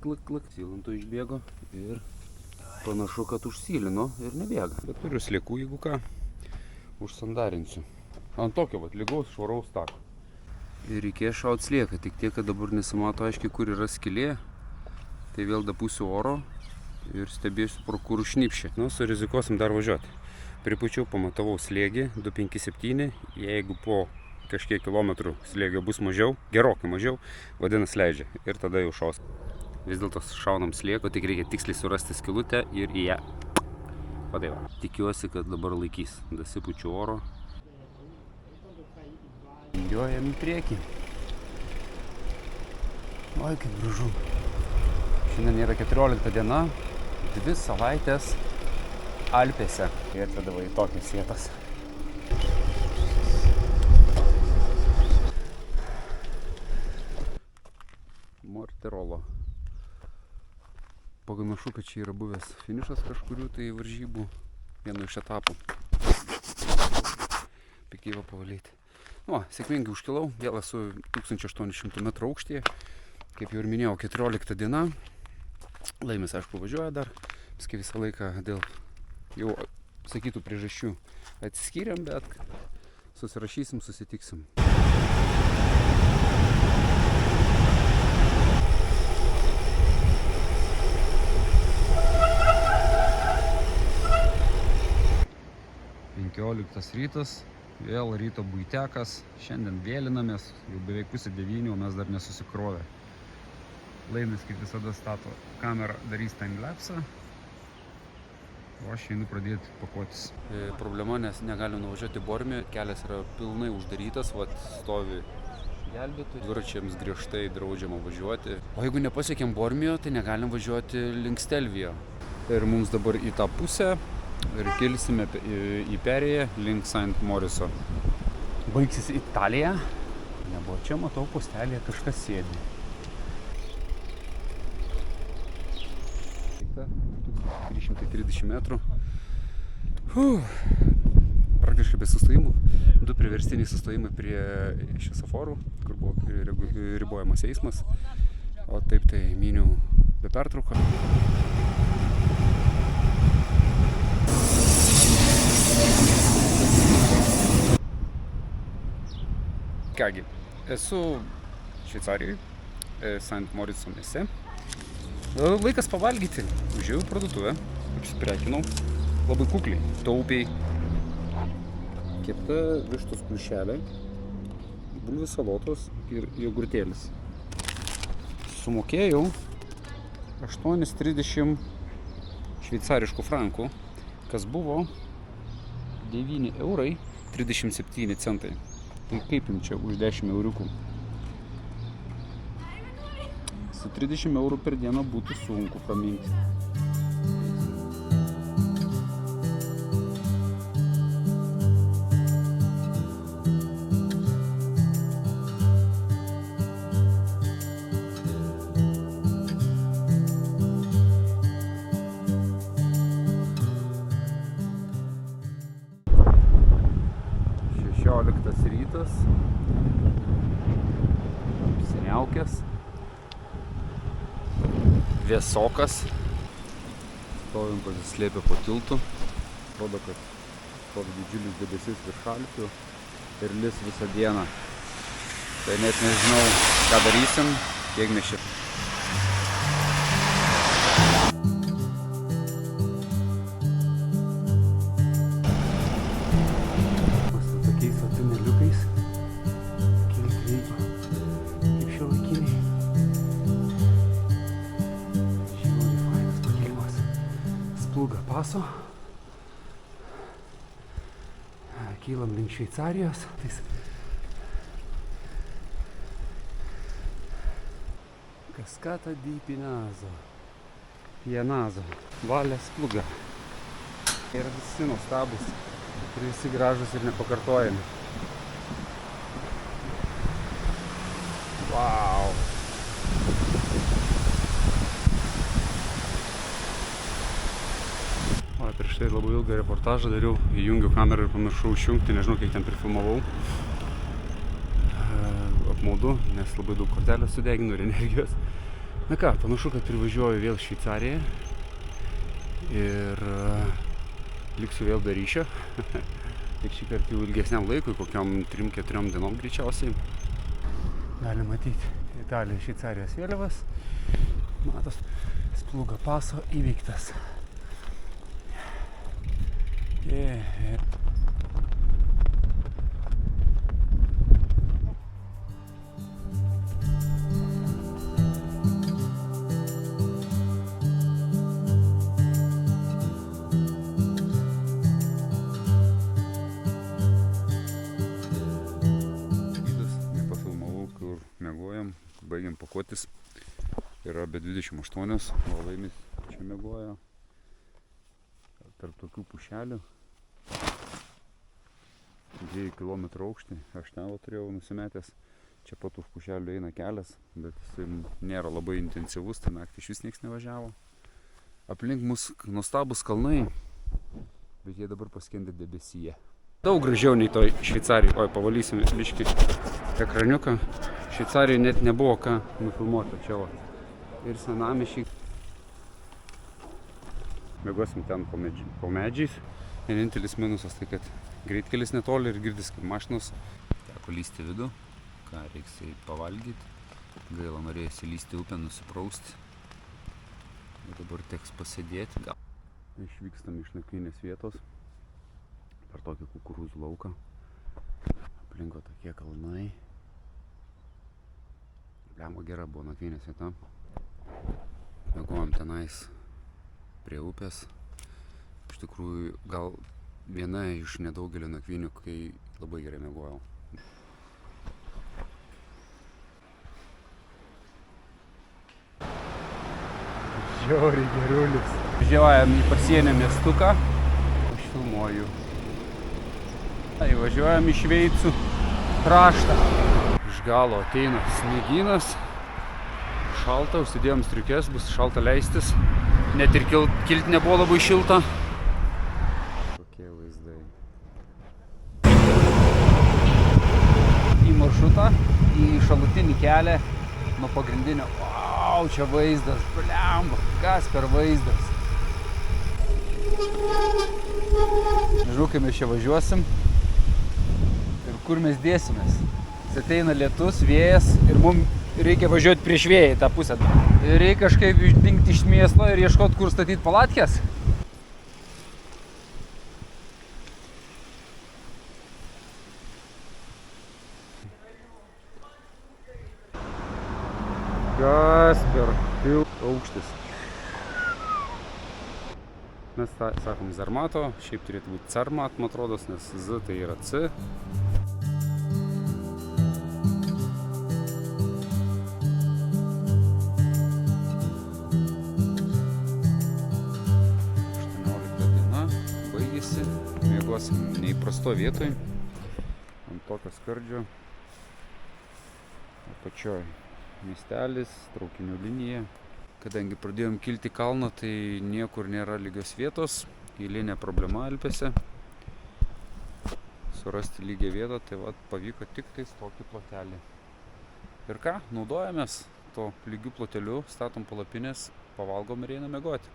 klak. Silanto išbėgo ir panašu, kad užsilino ir nebėga. Bet turiu sliekų, jeigu ką, užsandarinsiu. Ant tokio lygaus švaraus tako. Ir reikės šaut slieką, tik tiek, kad dabar nesimato aiškiai, kur yra skylė. Tai vėl dapūsiu oro ir stebėsiu, pro kur šnipšė. Nu, surizikuosim dar važiuoti. Pripučiau, pamatavau slėgį 257, jeigu po kažkiek kilometrų slėgio bus mažiau, gerokai mažiau, vadinasi leidžia. Ir tada jau šaus. Vis dėlto šaunam slėgo, tik reikia tiksliai surasti skylutę ir į ją. O tai va. Tikiuosi, kad dabar laikys. Dasipučiu oro. Vingiuojam į priekį. Oi, kaip gražu. Šiandien yra 14 diena, 2 savaitės Alpėse. Ir atvedavo į tokias vietas. Mortirolo. Panašu, kad čia yra buvęs finišas kažkurių tai varžybų, vieno iš etapų. Pikyva pavalyti. Nu, sėkmingai užkilau, vėl esu 1800 m aukštyje. Kaip jau ir minėjau, 14 diena. Laimis, aišku, važiuoja dar. Viskai visą laiką dėl jau sakytų priežasčių atsiskyrėm, bet susirašysim, susitiksim. Rytas, vėl ryto buitekas, šiandien vėlinamės, jau beveik 8:30, o mes dar nesusikrovę. Laimis, kaip visada, stato kamerą, darys timelapsą, o aš einu pradėti pakuotis. Problema, nes negalim nuvažiuoti Bormį, kelias yra pilnai uždarytas, vat stovi gelbėtojai, dviračiams griežtai draudžiama važiuoti. O jeigu nepasiekėm Bormio, tai negalim važiuoti link Stelvijo. Ir mums dabar į tą pusę ir kilsime į perėją link St. Moriso. Baigsis Italija. Nebuvo čia, matau, postelėje kažkas sėdi. 330 metrų. Praktiškai be sustojimų. 2 priverstiniai sustojimai prie šviesoforų, kur buvo ribojamas eismas. O taip tai myniau be pertrauko. Kągi, esu Šveicarijoje, St. Moriso mieste. Laikas pavalgyti. Užėjau į parduotuvę, apsiprekinau, labai kukliai, taupiai. Kepta vištos kulšelė, bulvių salotos ir jogurtėlis. Sumokėjau 8,30 šveicariškų frankų, kas buvo 9,37 €. Tai kaip jums čia už 10 euriukų? Su 30 eurų per dieną būtų sunku praminti. Rytas, apsiniaukęs, vėsokas, stovim pasislėpę po tiltu, atrodo, kad stovi didžiulis debesis virš Alpių ir lis visą dieną. Tai net nežinau, ką darysim, kiek mes čia. Paso. Kylam link Šveicarijos. Cascata di Pianazo. Valės plūga. Ir visi nuostabus. Ir visi gražus ir nepakartojami. Wow. Prieš tai labai ilgą reportažą dariau, įjungiau kamerą ir pamiršau išjungti, nežinau, kiek ten prifilmavau. Apmaudu, nes labai daug kortelės sudeginu ir energijos. Na ką, panašu, kad privažiuoju vėl Šveicariją ir liksiu vėl be ryšio. Ir šį kartą jau ilgesniam laikui, kokiam 3-4 dienom greičiausiai. Galima matyti Italijos Šveicarijos vėliavas. Matos, Splūga paso įveiktas. Baigiam pakuotis. Yra be 28, o Laimis čia miegojo. Tarp tokių pušelių. 2 km aukštį. Aš ten turėjau nusimetęs. Čia pat už pušelių eina kelias, bet jis nėra labai intensyvus, tai naktį iš vis nieks nevažiavo. Aplink mus nuostabus kalnai, bet jie dabar paskendė debesyje. Daug gražiau nei toj Šveicarijai. Oi, pavalysim biškį ekraniuką. Šveicarijoje net nebuvo ką nufilmuoti čia. Ir senamiesčiai. Miegosim ten po medžiais. Vienintelis minusas tai, kad greitkelis netoli ir girdis, kaip mašinos. Teko lysti vidų, ką reiks pavalgyti. Gaila, norėjusi lysti upę, nusiprausti. Ir dabar teks pasėdėti. Išvykstam iš nakvynės vietos per tokį kukurūzų lauką. Aplinko tokie kalnai. Blemba gera buvo nakvynės vieta. Miegojom tenais prie upės. Iš tikrųjų, gal viena iš nedaugelio nakvynių, kai labai gerai miegojau. Žiauriai gerulis. Važiuojam į pasienio miestuką. Aš filmuoju. Važiuojam į Šveicų kraštą. Iš galo ateina sniegynas. Šalta, užsidėjom striukes, bus šalta leistis. Net ir kilt nebuvo labai šilta. Kokie vaizdai. Į maršrutą, į šalutinį kelią nuo pagrindinio. Vau, čia vaizdas, blemba, kas per vaizdas. Nežinau, kai mes čia važiuosim ir kur mes dėsimės. Ateina lietus, vėjas ir mums reikia važiuoti prieš vėją į tą pusę. Ir reikia kažkaip dingti iš miesto ir ieškoti, kur statyti palatkes. Kas per aukštis. Mes sakom Zarmato, šiaip turėtų būti Carmat, man atrodo, nes Z tai yra C. Neįprasto vietoj, ant tokio skardžio, apačioj miestelis, traukinių linija. Kadangi pradėjom kilti kalną, tai niekur nėra lygios vietos, eilinė problema Alpėse. Surasti lygią vietą, tai vat pavyko tik tais tokį plotelį. Ir ką, naudojamės to lygių ploteliu, statom palapinės, pavalgom ir einam miegoti.